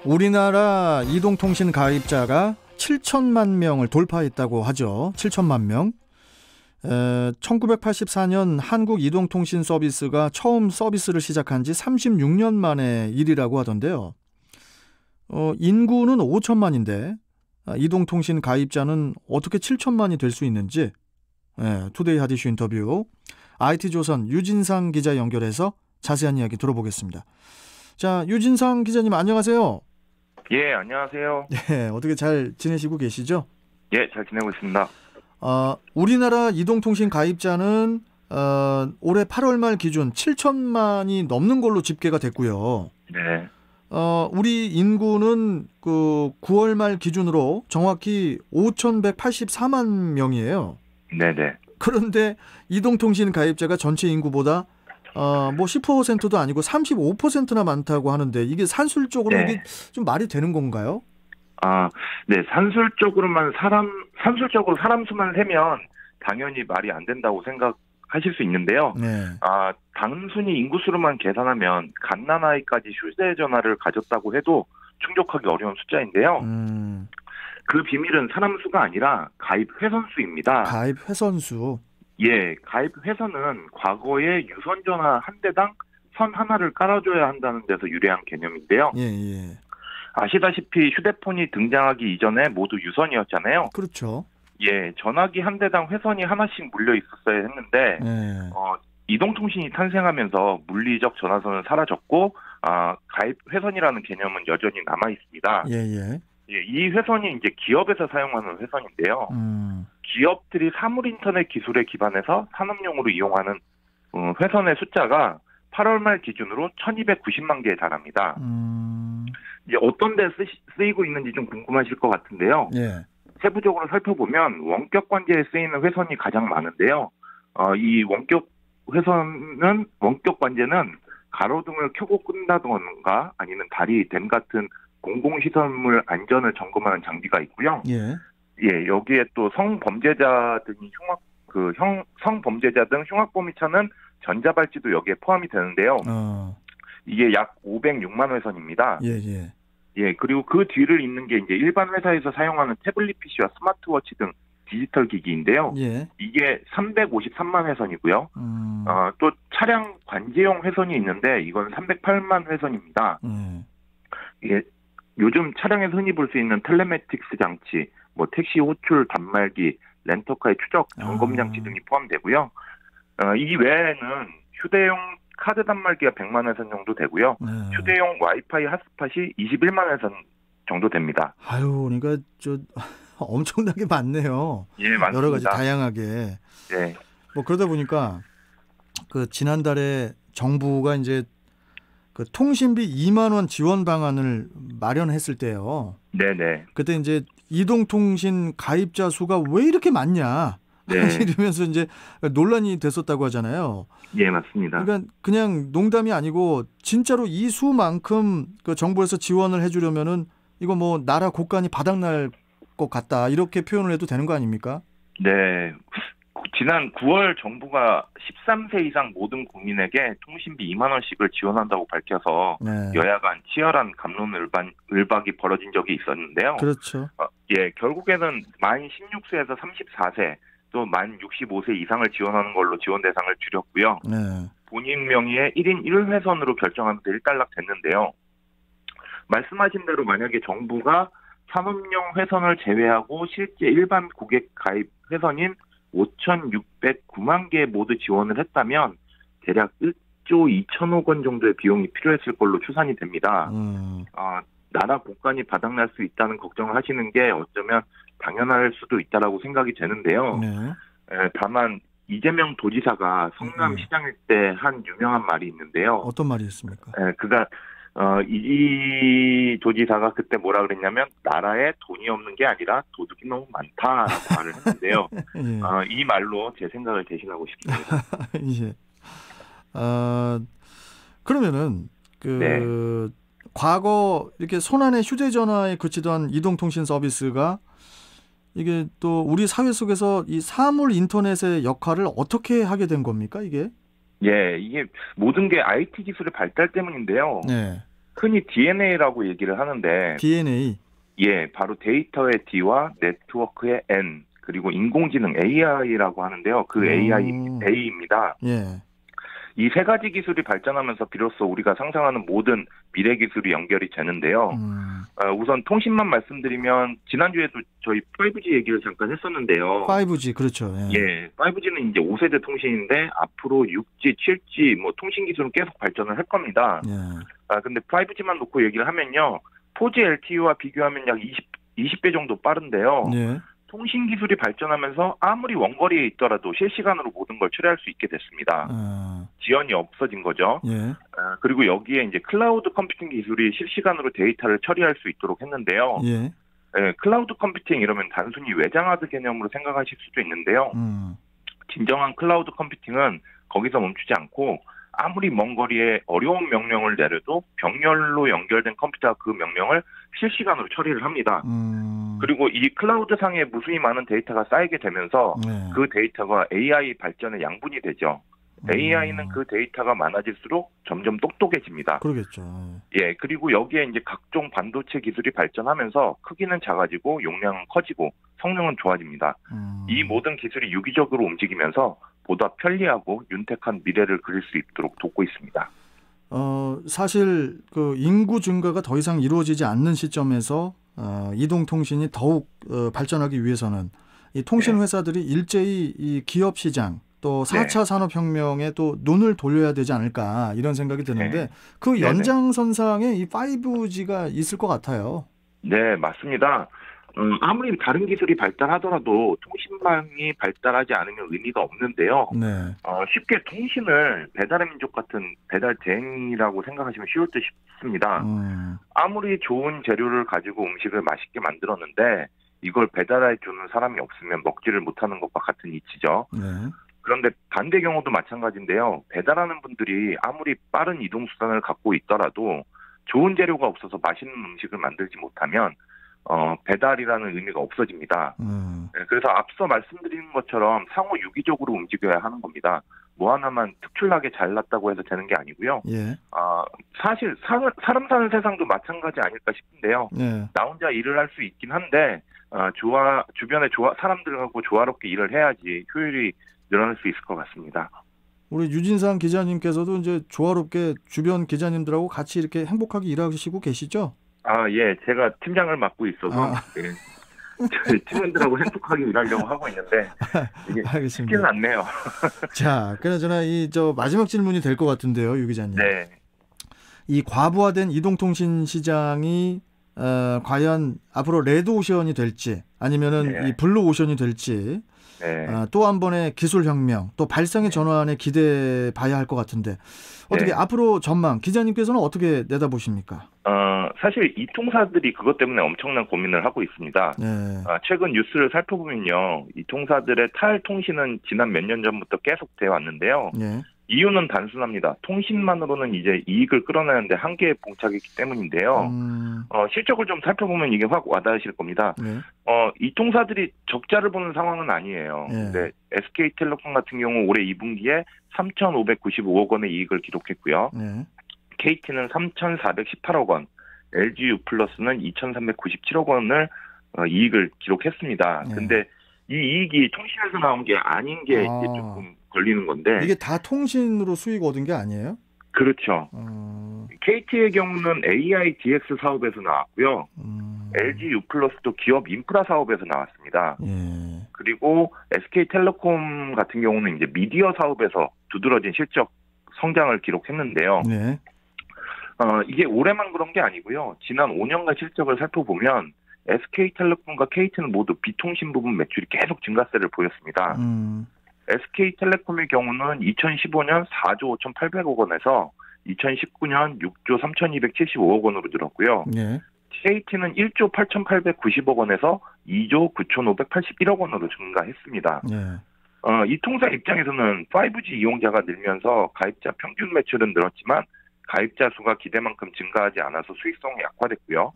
우리나라 이동통신 가입자가 7천만 명을 돌파했다고 하죠. 7천만 명. 1984년 한국 이동통신 서비스가 처음 서비스를 시작한 지 36년 만의 일이라고 하던데요. 인구는 5천만인데 이동통신 가입자는 어떻게 7천만이 될 수 있는지 투데이 하디슈 인터뷰 IT조선 유진상 기자 연결해서 자세한 이야기 들어보겠습니다. 자, 유진상 기자님 안녕하세요. 예, 안녕하세요. 네, 어떻게 잘 지내시고 계시죠? 예, 잘 지내고 있습니다. 우리나라 이동통신 가입자는 올해 8월 말 기준 7천만이 넘는 걸로 집계가 됐고요. 네. 우리 인구는 그 9월 말 기준으로 정확히 5,184만 명이에요. 네네. 그런데 이동통신 가입자가 전체 인구보다 뭐 10%도 아니고 35%나 많다고 하는데 이게 산술적으로 네. 이게 좀 말이 되는 건가요? 네, 산술적으로 사람 수만 세면 당연히 말이 안 된다고 생각하실 수 있는데요. 네. 단순히 인구수로만 계산하면 갓난아이까지 휴대전화를 가졌다고 해도 충족하기 어려운 숫자인데요. 그 비밀은 사람 수가 아니라 가입 회선 수입니다. 가입 회선 수. 예, 가입 회선은 과거에 유선전화 한 대당 선 하나를 깔아줘야 한다는 데서 유래한 개념인데요. 예. 아시다시피 휴대폰이 등장하기 이전에 모두 유선이었잖아요. 그렇죠. 예, 전화기 한 대당 회선이 하나씩 물려 있었어야 했는데 이동통신이 탄생하면서 물리적 전화선은 사라졌고 가입 회선이라는 개념은 여전히 남아 있습니다. 예, 이 회선이 이제 기업에서 사용하는 회선인데요. 기업들이 사물인터넷 기술에 기반해서 산업용으로 이용하는 회선의 숫자가 8월 말 기준으로 1,290만 개에 달합니다. 이제 어떤 데 쓰이고 있는지 좀 궁금하실 것 같은데요. 예. 세부적으로 살펴보면 원격 관제에 쓰이는 회선이 가장 많은데요. 이 원격 관제는 가로등을 켜고 끈다던가 아니면 다리, 댐 같은 공공시설물 안전을 점검하는 장비가 있고요. 예, 여기에 또 성범죄자 등 흉악범이 차는 전자발찌도 여기에 포함이 되는데요. 이게 약 506만 회선입니다. 예, 그리고 그 뒤를 잇는 게 이제 일반 회사에서 사용하는 태블릿 PC와 스마트워치 등 디지털 기기인데요. 이게 353만 회선이고요. 또 차량 관제용 회선이 있는데 이건 308만 회선입니다. 이게 요즘 차량에서 흔히 볼 수 있는 텔레매틱스 장치, 뭐 택시 호출 단말기, 렌터카의 추적 점검 장치 등이 포함되고요. 이 외에는 휴대용 카드 단말기가 100만 회선 정도 되고요. 휴대용 와이파이 핫스팟이 21만 회선 정도 됩니다. 그러니까 엄청나게 많네요. 예, 맞습니다. 여러 가지 다양하게. 네. 뭐 그러다 보니까 그 지난달에 정부가 이제 그 통신비 2만 원 지원 방안을 마련했을 때요. 네네. 그때 이제 이동통신 가입자 수가 왜 이렇게 많냐. 이러면서 이제 논란이 됐었다고 하잖아요. 예, 맞습니다. 그러니까 그냥 농담이 아니고 진짜로 이 수만큼 그 정부에서 지원을 해주려면은 이거 뭐 나라 곳간이 바닥날 것 같다 이렇게 표현을 해도 되는 거 아닙니까? 네. 지난 9월 정부가 13세 이상 모든 국민에게 통신비 2만 원씩을 지원한다고 밝혀서 여야 간 치열한 갑론을박이 벌어진 적이 있었는데요. 그렇죠. 예, 결국에는 만 16세에서 34세 또 만 65세 이상을 지원하는 걸로 지원 대상을 줄였고요. 본인 명의의 1인 1회선으로 결정하면서 일단락 됐는데요. 말씀하신 대로 만약에 정부가 산업용 회선을 제외하고 실제 일반 고객 가입 회선인 5,609만 개 모두 지원을 했다면 대략 1조 2천억 원 정도의 비용이 필요했을 걸로 추산이 됩니다. 나라 곳간이 바닥날 수 있다는 걱정을 하시는 게 어쩌면 당연할 수도 있다라고 생각이 되는데요. 다만 이재명 도지사가 성남시장일 때 한 유명한 말이 있는데요. 어떤 말이었습니까? 그가 이 도지사가 그때 뭐라 그랬냐면 나라에 돈이 없는 게 아니라 도둑이 너무 많다라고 말을 했는데요. 이 말로 제 생각을 대신하고 싶습니다. 예. 그러면은 과거 이렇게 손안의 휴대전화에 그치던 이동통신 서비스가 이게 또 우리 사회 속에서 이 사물 인터넷의 역할을 어떻게 하게 된 겁니까, 이게? 예, 이게 모든 게 IT 기술의 발달 때문인데요. 흔히 DNA라고 얘기를 하는데 DNA. 예, 바로 데이터의 D와 네트워크의 N 그리고 인공지능 AI라고 하는데요. 그 A입니다. 예. 이 세 가지 기술이 발전하면서 비로소 우리가 상상하는 모든 미래 기술이 연결이 되는데요. 우선 통신만 말씀드리면 지난주에도 저희 5G 얘기를 잠깐 했었는데요. 5G 그렇죠. 예, 5G는 이제 5세대 통신인데 앞으로 6G, 7G 뭐 통신 기술은 계속 발전을 할 겁니다. 근데 5G만 놓고 얘기를 하면요. 4G LTE와 비교하면 약 20배 정도 빠른데요. 예. 통신 기술이 발전하면서 아무리 원거리에 있더라도 실시간으로 모든 걸 처리할 수 있게 됐습니다. 지연이 없어진 거죠. 예. 그리고 여기에 이제 클라우드 컴퓨팅 기술이 실시간으로 데이터를 처리할 수 있도록 했는데요. 예. 클라우드 컴퓨팅 이러면 단순히 외장하드 개념으로 생각하실 수도 있는데요. 진정한 클라우드 컴퓨팅은 거기서 멈추지 않고 아무리 먼 거리에 어려운 명령을 내려도 병렬로 연결된 컴퓨터가 그 명령을 실시간으로 처리를 합니다. 그리고 이 클라우드 상에 무수히 많은 데이터가 쌓이게 되면서 그 데이터가 AI 발전의 양분이 되죠. AI는 그 데이터가 많아질수록 점점 똑똑해집니다. 그러겠죠. 예, 그리고 여기에 이제 각종 반도체 기술이 발전하면서 크기는 작아지고 용량은 커지고 성능은 좋아집니다. 이 모든 기술이 유기적으로 움직이면서 보다 편리하고 윤택한 미래를 그릴 수 있도록 돕고 있습니다. 사실 그 인구 증가가 더 이상 이루어지지 않는 시점에서 이동통신이 더욱 발전하기 위해서는 이 통신 회사들이 일제히 이 기업 시장 또 4차 산업혁명에 또 눈을 돌려야 되지 않을까 이런 생각이 드는데 그 연장선상에 이 5G가 있을 것 같아요. 네, 맞습니다. 아무리 다른 기술이 발달하더라도 통신망이 발달하지 않으면 의미가 없는데요. 쉽게 통신을 배달의 민족 같은 배달 대행이라고 생각하시면 쉬울 듯 싶습니다. 아무리 좋은 재료를 가지고 음식을 맛있게 만들었는데 이걸 배달해 주는 사람이 없으면 먹지를 못하는 것과 같은 이치죠. 그런데 반대 경우도 마찬가지인데요. 배달하는 분들이 아무리 빠른 이동수단을 갖고 있더라도 좋은 재료가 없어서 맛있는 음식을 만들지 못하면 배달이라는 의미가 없어집니다. 그래서 앞서 말씀드린 것처럼 상호 유기적으로 움직여야 하는 겁니다. 뭐 하나만 특출나게 잘났다고 해서 되는 게 아니고요. 사실 사람 사는 세상도 마찬가지 아닐까 싶은데요. 나 혼자 일을 할 수 있긴 한데 주변에 사람들하고 조화롭게 일을 해야지 효율이 늘어날 수 있을 것 같습니다. 우리 유진상 기자님께서도 이제 조화롭게 주변 기자님들하고 같이 이렇게 행복하게 일하시고 계시죠? 예, 제가 팀장을 맡고 있어서 저희 팀원들하고 행복하게 일하려고 하고 있는데 이게 쉽지는 않네요. 자, 그나저나 저 마지막 질문이 될 것 같은데요, 유 기자님. 네. 이 과부하된 이동통신 시장이 과연 앞으로 레드오션이 될지 아니면은 이 블루오션이 될지 또 한 번의 기술혁명 또 발상의 전환에 기대해 봐야 할 것 같은데 어떻게 앞으로 전망 기자님께서는 어떻게 내다보십니까? 사실 이 통사들이 그것 때문에 엄청난 고민을 하고 있습니다. 최근 뉴스를 살펴보면요. 이 통사들의 탈통신은 지난 몇 년 전부터 계속되어 왔는데요. 이유는 단순합니다. 통신만으로는 이제 이익을 끌어내는데 한계에 봉착했기 때문인데요. 실적을 좀 살펴보면 이게 확 와닿으실 겁니다. 이 통사들이 적자를 보는 상황은 아니에요. 근데 SK텔레콤 같은 경우 올해 2분기에 3,595억 원의 이익을 기록했고요. KT는 3,418억 원, LG유플러스는 2,397억 원을 이익을 기록했습니다. 근데 이 이익이 통신에서 나온 게 아닌 게 이제 조금 걸리는 건데 이게 다 통신으로 수익 얻은 게 아니에요? 그렇죠. KT의 경우는 AIDX 사업에서 나왔고요. LG유플러스도 기업 인프라 사업에서 나왔습니다. 그리고 SK텔레콤 같은 경우는 이제 미디어 사업에서 두드러진 실적 성장을 기록했는데요. 이게 올해만 그런 게 아니고요. 지난 5년간 실적을 살펴보면 SK텔레콤과 KT는 모두 비통신 부분 매출이 계속 증가세를 보였습니다. SK텔레콤의 경우는 2015년 4조 5,800억 원에서 2019년 6조 3,275억 원으로 늘었고요. KT는 1조 8,890억 원에서 2조 9,581억 원으로 증가했습니다. 이 통사 입장에서는 5G 이용자가 늘면서 가입자 평균 매출은 늘었지만 가입자 수가 기대만큼 증가하지 않아서 수익성이 약화됐고요.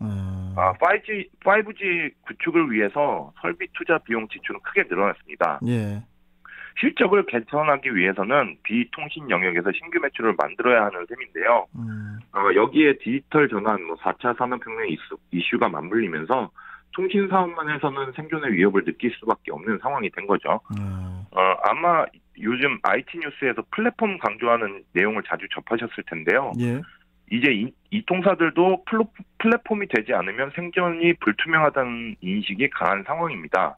5G 구축을 위해서 설비 투자 비용 지출은 크게 늘어났습니다. 실적을 개선하기 위해서는 비통신 영역에서 신규 매출을 만들어야 하는 셈인데요. 여기에 디지털 전환, 4차 산업혁명 이슈가 맞물리면서 통신 사업만 해서는 생존의 위협을 느낄 수밖에 없는 상황이 된 거죠. 아마 요즘 IT 뉴스에서 플랫폼 강조하는 내용을 자주 접하셨을 텐데요. 예. 이제 이 통사들도 플랫폼이 되지 않으면 생존이 불투명하다는 인식이 강한 상황입니다.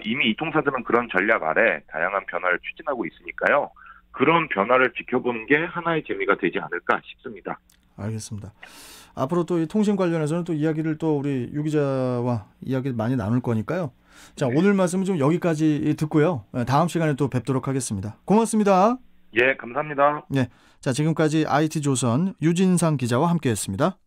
이미 이 통사들은 그런 전략 아래 다양한 변화를 추진하고 있으니까요. 그런 변화를 지켜보는 게 하나의 재미가 되지 않을까 싶습니다. 알겠습니다. 앞으로 또 이 통신 관련해서는 또 이야기를 또 우리 유 기자와 이야기를 많이 나눌 거니까요. 자, 오늘 말씀은 좀 여기까지 듣고요. 다음 시간에 또 뵙도록 하겠습니다. 고맙습니다. 예, 감사합니다. 네, 자, 지금까지 IT조선 유진상 기자와 함께했습니다.